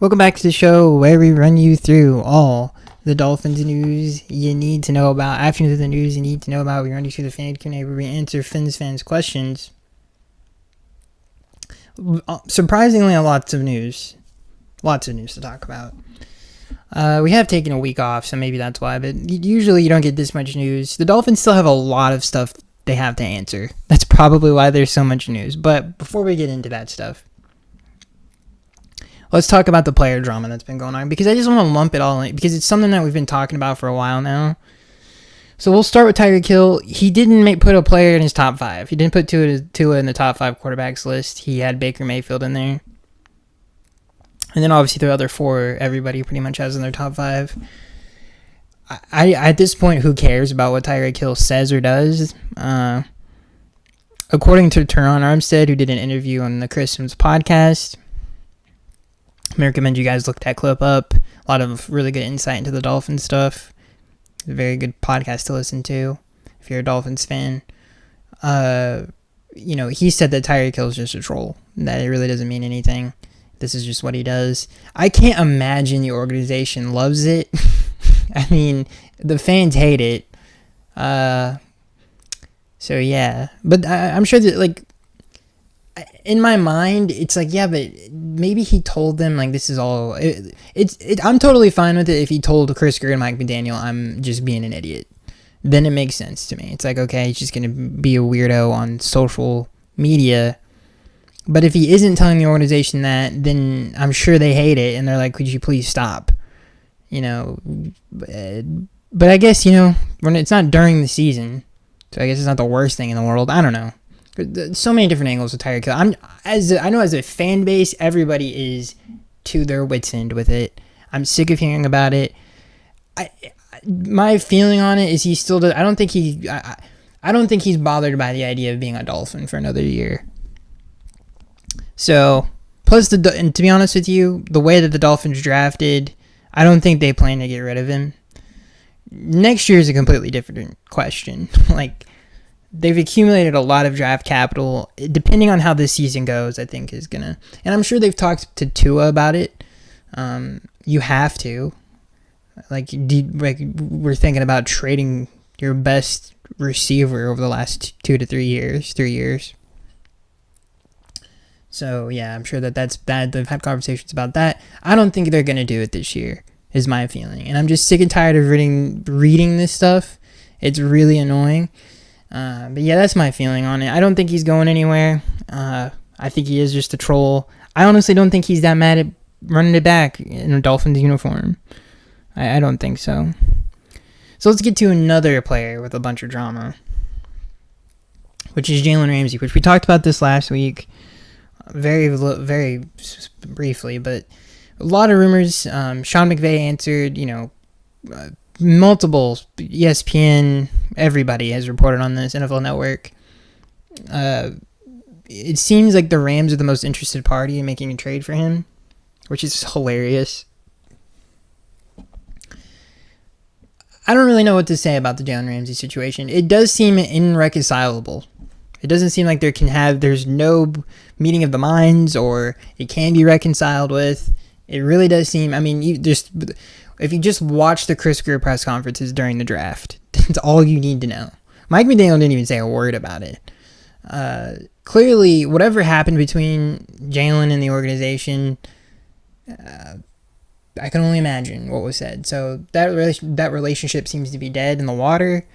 Welcome back to the show where we run you through all the Dolphins news you need to know about. After the news you need to know about, we run you through the fan Q&A where we answer fans' questions. Surprisingly, lots of news to talk about. We have taken a week off, so maybe that's why, but usually you don't get this much news. The Dolphins still have a lot of stuff they have to answer. That's probably why there's so much news. But before we get into that stuff, let's talk about the player drama that's been going on, because I just want to lump it all in, because it's something that we've been talking about for a while now. So we'll start with Tyreek Hill. He didn't put a player in his top 5. He didn't put Tua in the top 5 quarterbacks list. He had Baker Mayfield in there. And then obviously the other 4, everybody pretty much has in their top 5. I at this point, who cares about what Tyreek Hill says or does? According to Teron Armstead, who did an interview on the Chris Sims podcast, I recommend you guys look that clip up. A lot of really good insight into the Dolphins stuff. It's a very good podcast to listen to if you're a Dolphins fan. He said that Tyreek Hill is just a troll, that it really doesn't mean anything. This is just what he does. I can't imagine the organization loves it. I mean, the fans hate it. So yeah, but I'm sure that, in my mind, it's like, yeah, but maybe he told them, this is all... I'm totally fine with it if he told Chris Greer and Mike McDaniel, I'm just being an idiot. Then it makes sense to me. It's like, okay, he's just going to be a weirdo on social media. But if he isn't telling the organization that, then I'm sure they hate it, and they're like, could you please stop? But I guess, when it's not during the season, so I guess it's not the worst thing in the world. I don't know. So many different angles with Tyreek Hill. I know as a fan base, everybody is to their wits' end with it. I'm sick of hearing about it. My feeling on it is he still does. I don't think he's bothered by the idea of being a Dolphin for another year. So, and to be honest with you, the way that the Dolphins drafted, I don't think they plan to get rid of him. Next year is a completely different question. They've accumulated a lot of draft capital. Depending on how this season goes, I think is gonna... And I'm sure they've talked to Tua about it. You have to. We're thinking about trading your best receiver over the last 2 to 3 years. 3 years. So, yeah, I'm sure that's bad. They've had conversations about that. I don't think they're going to do it this year, is my feeling. And I'm just sick and tired of reading this stuff. It's really annoying. But yeah, that's my feeling on it. I don't think he's going anywhere. I think he is just a troll. I honestly don't think he's that mad at running it back in a Dolphins uniform. I don't think so. So let's get to another player with a bunch of drama, which is Jalen Ramsey, which we talked about this last week. Very, very briefly, but a lot of rumors. Sean McVay answered, multiple ESPN, everybody has reported on this, NFL Network. It seems like the Rams are the most interested party in making a trade for him, which is hilarious. I don't really know what to say about the Jalen Ramsey situation. It does seem irreconcilable. It doesn't seem like there's no meeting of the minds, or it can be reconciled with. It really does seem, if you just watch the Chris Greer press conferences during the draft, that's all you need to know. Mike McDaniel didn't even say a word about it. Clearly, whatever happened between Jalen and the organization, I can only imagine what was said. So that relationship seems to be dead in the water.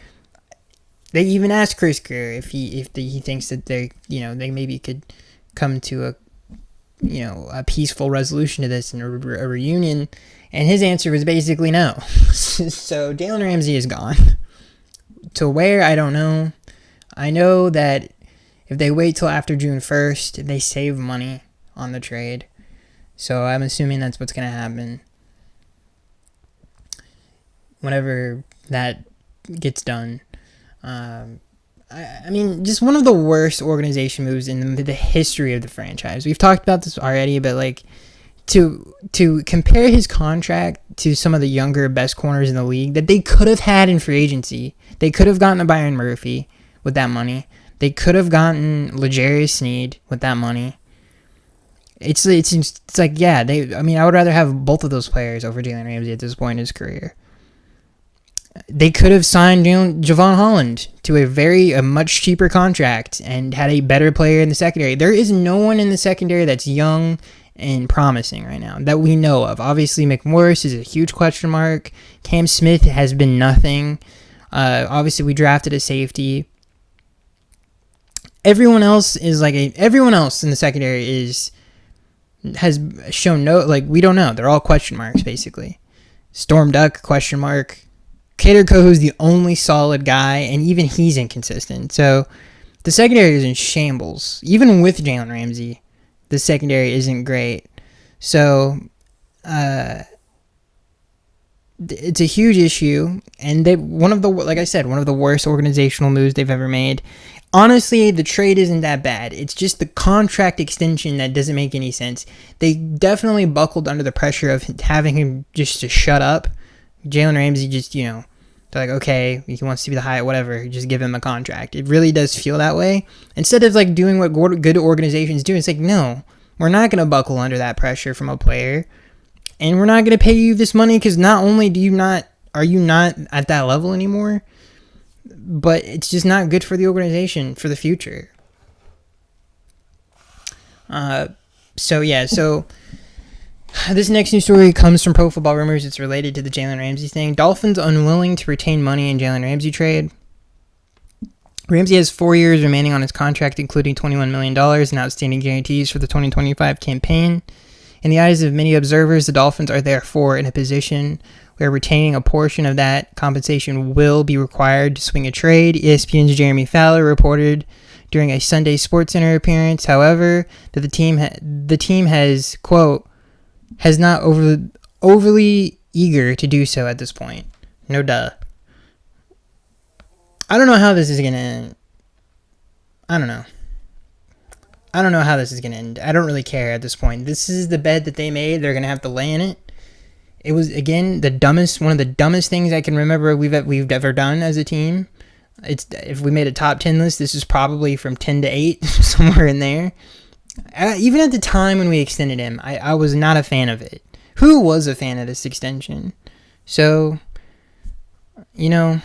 They even asked Chris Greer if he thinks that they maybe could come to a peaceful resolution to this and a reunion, and his answer was basically no. So Jalen Ramsey is gone. To where, I don't know. I know that if they wait till after June 1st, they save money on the trade. So I'm assuming that's what's going to happen whenever that gets done. Just one of the worst organization moves in the history of the franchise. We've talked about this already, but to compare his contract to some of the younger best corners in the league that they could have had in free agency. They could have gotten a Byron Murphy with that money. They could have gotten L'Jarius Sneed with that money. It's like, yeah, I mean, I would rather have both of those players over Jalen Ramsey at this point in his career. They could have signed Javon Holland to a much cheaper contract and had a better player in the secondary. There is no one in the secondary that's young and promising right now that we know of. Obviously, McMorris is a huge question mark. Cam Smith has been nothing. Obviously, we drafted a safety. Everyone else in the secondary has shown we don't know. They're all question marks basically. Storm Duck question mark. Kader Kohou is the only solid guy, and even he's inconsistent. So the secondary is in shambles. Even with Jalen Ramsey, the secondary isn't great. So it's a huge issue, and one of the worst organizational moves they've ever made. Honestly, the trade isn't that bad. It's just the contract extension that doesn't make any sense. They definitely buckled under the pressure of having him just to shut up. Jalen Ramsey just, they're like, okay, he wants to be the high, whatever, just give him a contract. It really does feel that way. Instead of doing what good organizations do, it's like, no, we're not going to buckle under that pressure from a player, and we're not going to pay you this money because not only are you not at that level anymore, but it's just not good for the organization for the future. So this next news story comes from Pro Football Rumors. It's related to the Jalen Ramsey thing. Dolphins unwilling to retain money in Jalen Ramsey trade. Ramsey has 4 years remaining on his contract, including $21 million in outstanding guarantees for the 2025 campaign. In the eyes of many observers, the Dolphins are therefore in a position where retaining a portion of that compensation will be required to swing a trade. ESPN's Jeremy Fowler reported during a Sunday SportsCenter appearance, however, that the team has, quote, has not overly eager to do so at this point. No duh. I don't know how this is going to end. I don't know how this is going to end. I don't really care at this point. This is the bed that they made. They're going to have to lay in it. It was, again, one of the dumbest things I can remember we've ever done as a team. If we made a top 10 list, this is probably from 10 to 8, somewhere in there. Even at the time when we extended him, I was not a fan of it. Who was a fan of this extension? So, I don't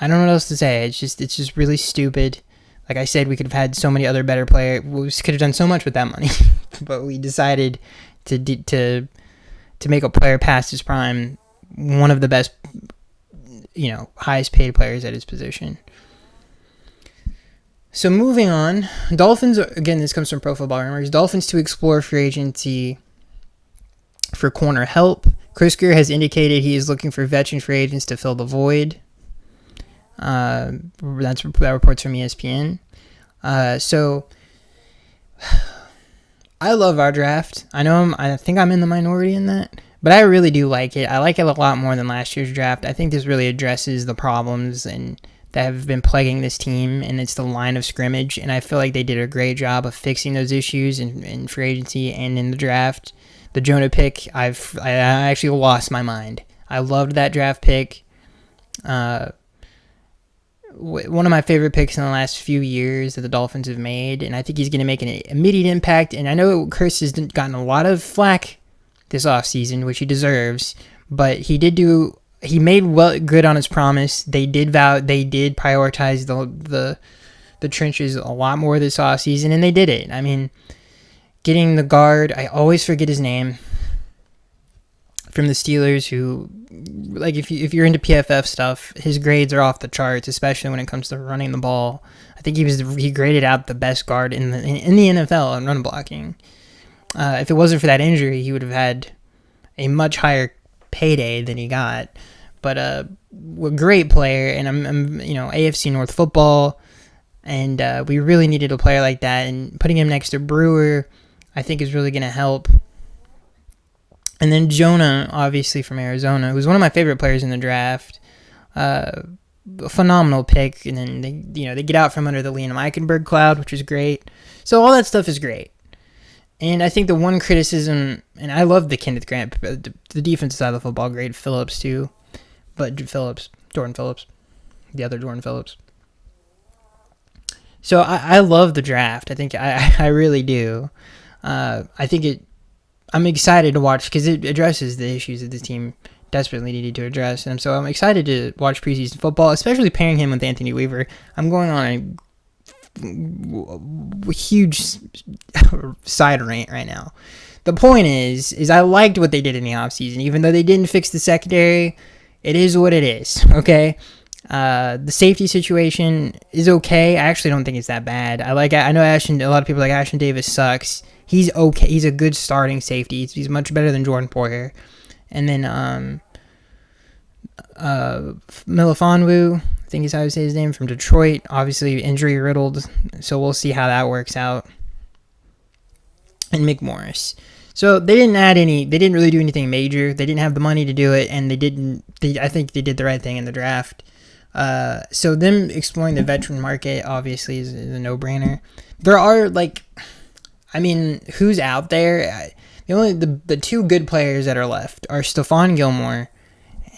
know what else to say. It's just really stupid. Like I said, we could have had so many other better players. We could have done so much with that money, but we decided to make a player past his prime one of the best, highest paid players at his position. So moving on, Dolphins, again, this comes from Pro Football Rumors, Dolphins to explore free agency for corner help. Chris Grier has indicated he is looking for veteran free agents to fill the void. That reports from ESPN. So I love our draft. I think I'm in the minority in that, but I really do like it. I like it a lot more than last year's draft. I think this really addresses the problems that have been plaguing this team, and it's the line of scrimmage. And I feel like they did a great job of fixing those issues in free agency and in the draft. The Jonah pick, I actually lost my mind. I loved that draft pick. One of my favorite picks in the last few years that the Dolphins have made, and I think he's going to make an immediate impact. And I know Chris has gotten a lot of flack this offseason, which he deserves, but he made good on his promise. They did prioritize the trenches a lot more this offseason, and they did it. I mean, getting the guard, I always forget his name, from the Steelers, who, if you're into PFF stuff, his grades are off the charts, especially when it comes to running the ball. I think he graded out the best guard in the NFL in run blocking. If it wasn't for that injury, he would have had a much higher payday than he got. But a great player, and I'm AFC North football, and we really needed a player like that, and putting him next to Brewer, I think, is really going to help. And then Jonah, obviously from Arizona, who's one of my favorite players in the draft. A phenomenal pick. And then they get out from under the Liam Eichenberg cloud, which is great. So all that stuff is great. And I think the one criticism, and I love the Kenneth Grant, the defensive side of the football, great Phillips too. But Jordan Phillips, the other Jordan Phillips. So I love the draft. I think I really do. I think I'm excited to watch because it addresses the issues that the team desperately needed to address. And so I'm excited to watch preseason football, especially pairing him with Anthony Weaver. I'm going on a huge side rant right now. The point is I liked what they did in the offseason. Even though they didn't fix the secondary, it is what it is, okay? The safety situation is okay. I actually don't think it's that bad. I know a lot of people like Ashton Davis sucks. He's okay. He's a good starting safety. He's much better than Jordan Poyer. And then Melifonwu, I think is how you say his name, from Detroit. Obviously injury riddled, so we'll see how that works out. And Mick Morris. So they didn't really do anything major. They didn't have the money to do it, and I think they did the right thing in the draft. So them exploring the veteran market obviously is a no-brainer. There are who's out there? The two good players that are left are Stephon Gilmore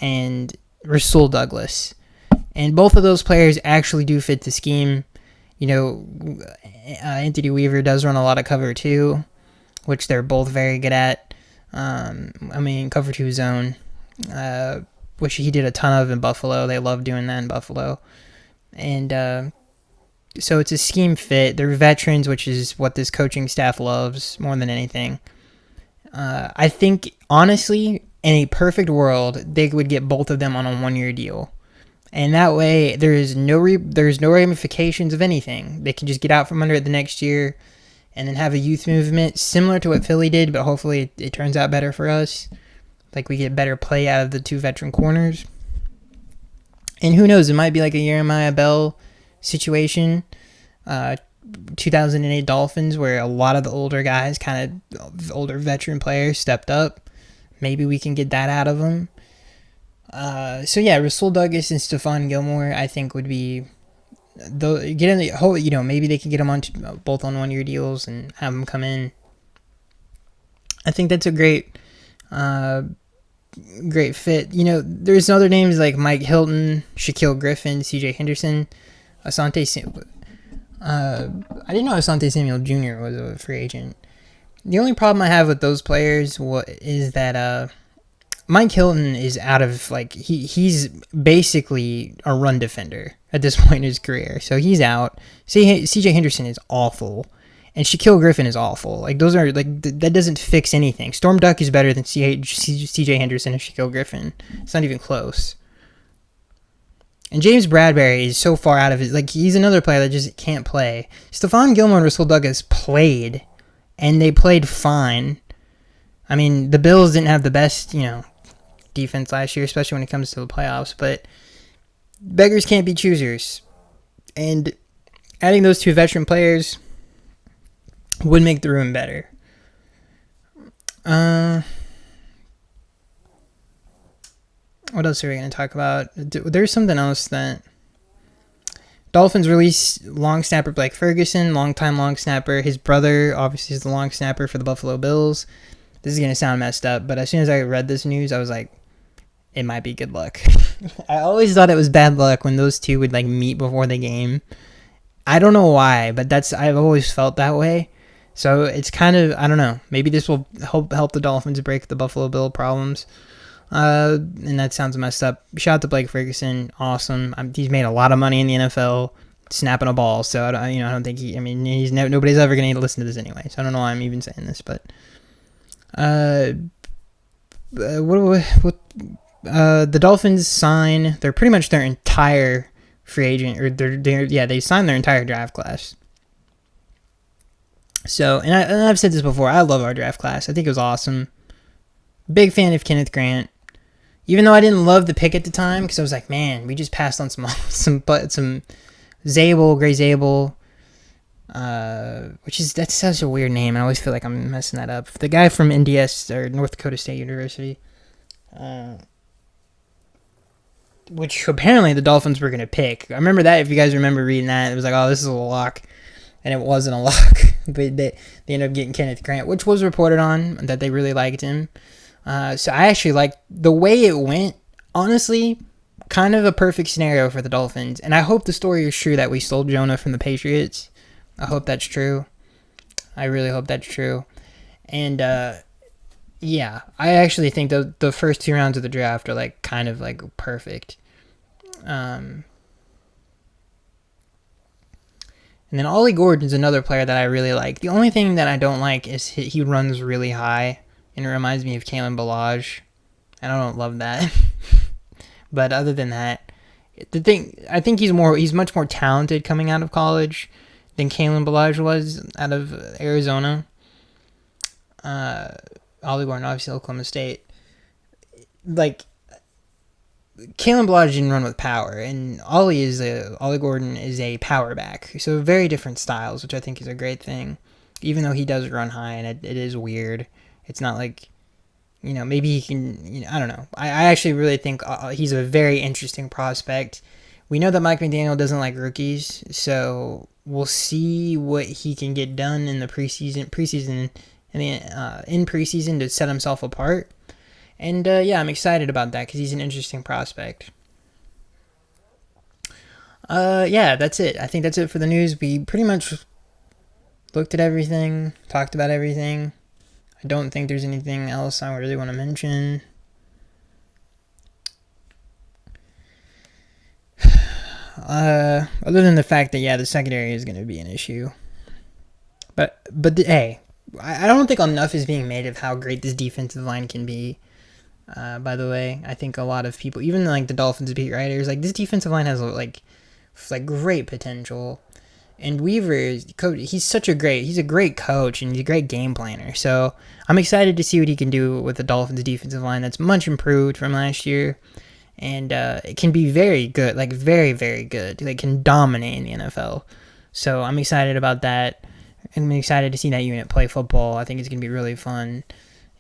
and Rasul Douglas. And both of those players actually do fit the scheme. Anthony Weaver does run a lot of cover 2, which they're both very good at. Cover 2 zone, which he did a ton of in Buffalo. They love doing that in Buffalo. And so it's a scheme fit. They're veterans, which is what this coaching staff loves more than anything. I think, honestly, in a perfect world, they would get both of them on a 1-year deal. And that way, there's no ramifications of anything. They can just get out from under it the next year and then have a youth movement similar to what Philly did, but hopefully it turns out better for us. Like, we get better play out of the two veteran corners. And who knows, it might be like a Jeremiah Bell situation. 2008 Dolphins, where a lot of the older guys, older veteran players, stepped up. Maybe we can get that out of them. Rasul Douglas and Stephon Gilmore, I think, would be maybe they can get them on both on 1-year deals and have them come in. I think that's a great fit. There's other names like Mike Hilton, Shaquille Griffin, C.J. Henderson, Asante Samuel. I didn't know Asante Samuel Jr. was a free agent. The only problem I have with those players is that Mike Hilton is out of, he's basically a run defender at this point in his career. So he's out. C.J. Henderson is awful. And Shaquille Griffin is awful. Those are, that doesn't fix anything. Storm Duck is better than C.J. Henderson and Shaquille Griffin. It's not even close. And James Bradbury is so far out of it. He's another player that just can't play. Stephon Gilmore and Rasul Douglas played, and they played fine. The Bills didn't have the best, defense last year, especially when it comes to the playoffs, but beggars can't be choosers. And adding those two veteran players would make the room better. What else are we going to talk about? There's something else that Dolphins released long snapper Blake Ferguson, longtime long snapper. His brother obviously is the long snapper for the Buffalo Bills. This is going to sound messed up, but as soon as I read this news, I was like, it might be good luck. I always thought it was bad luck when those two would meet before the game. I don't know why, but I've always felt that way. So it's kind of, I don't know. Maybe this will help the Dolphins break the Buffalo Bill problems. And that sounds messed up. Shout out to Blake Ferguson. Awesome. He's made a lot of money in the NFL snapping a ball. So I don't think nobody's ever going to listen to this anyway. So I don't know why I'm even saying this, but the Dolphins sign pretty much their entire free agent, or they signed their entire draft class. So, and I've said this before, I love our draft class. I think it was awesome. Big fan of Kenneth Grant. Even though I didn't love the pick at the time, because I was like, man, we just passed on some Zabel, Gray Zabel, that's such a weird name. I always feel like I'm messing that up. The guy from NDS, or North Dakota State University, which apparently the Dolphins were going to pick. I remember that, if you guys remember reading that, it was like, oh, this is a lock. And it wasn't a lock. But they ended up getting Kenneth Grant, which was reported on that they really liked him. So I actually liked the way it went. Honestly, kind of a perfect scenario for the Dolphins. And I hope the story is true that we stole Jonah from the Patriots. I hope that's true. I really hope that's true. And yeah, I actually think the first 2 rounds of the draft are like kind of like perfect. And then Ollie Gordon's another player that I really like. The only thing that I don't like is he runs really high, and it reminds me of Kalen Ballage, and I don't love that. But other than that, I think he's much more talented coming out of college than Kalen Ballage was out of Arizona. Ollie Gordon, obviously Oklahoma State. Like, Kalen Ballage didn't run with power, and Ollie Gordon is a power back. So very different styles, which I think is a great thing. Even though he does run high, and it is weird. It's not like, maybe he can. I don't know. I actually really think he's a very interesting prospect. We know that Mike McDaniel doesn't like rookies, so we'll see what he can get done in the preseason, in preseason to set himself apart. And yeah, I'm excited about that because he's an interesting prospect. Yeah, that's it. I think that's it for the news. We pretty much looked at everything, talked about everything. I don't think there's anything else I really want to mention. Other than the fact that, yeah, the secondary is going to be an issue. But hey, I don't think enough is being made of how great this defensive line can be. By the way, I think a lot of people, even like the Dolphins beat writers, like this defensive line has like great potential. And Weaver, he's a great coach and he's a great game planner. So I'm excited to see what he can do with the Dolphins defensive line that's much improved from last year. And it can be very good, like very, very good. They can dominate in the NFL. So I'm excited about that. I'm excited to see that unit play football. I think it's going to be really fun.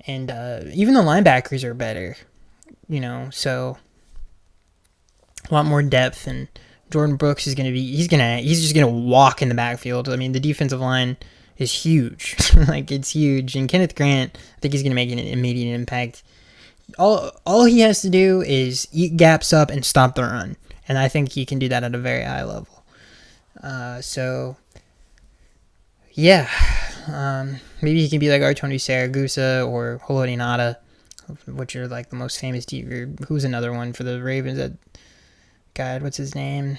And even the linebackers are better, so a lot more depth. And Jordan Brooks is he's just going to walk in the backfield. I mean, the defensive line is huge. Like, it's huge. And Kenneth Grant, I think he's going to make an immediate impact. All he has to do is eat gaps up and stop the run. And I think he can do that at a very high level. So, yeah. Maybe he can be like Artoni Saragusa or Haloti Ngata, which are like the most famous who's another one for the Ravens? God, what's his name?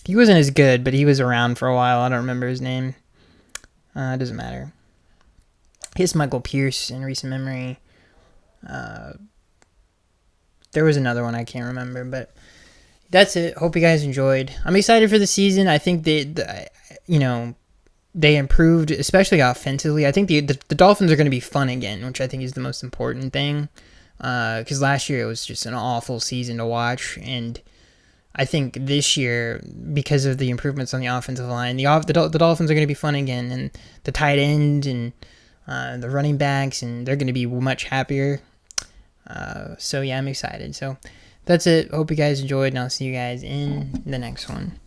He wasn't as good, but he was around for a while. I don't remember his name. It doesn't matter. Here's Michael Pierce in recent memory. There was another one I can't remember, but that's it. Hope you guys enjoyed. I'm excited for the season. I think they improved, especially offensively. I think the Dolphins are going to be fun again, which I think is the most important thing. Because last year it was just an awful season to watch, and I think this year, because of the improvements on the offensive line, the Dolphins are going to be fun again, and the tight end and the running backs, and they're going to be much happier. So yeah, I'm excited. So that's it. Hope you guys enjoyed, and I'll see you guys in the next one.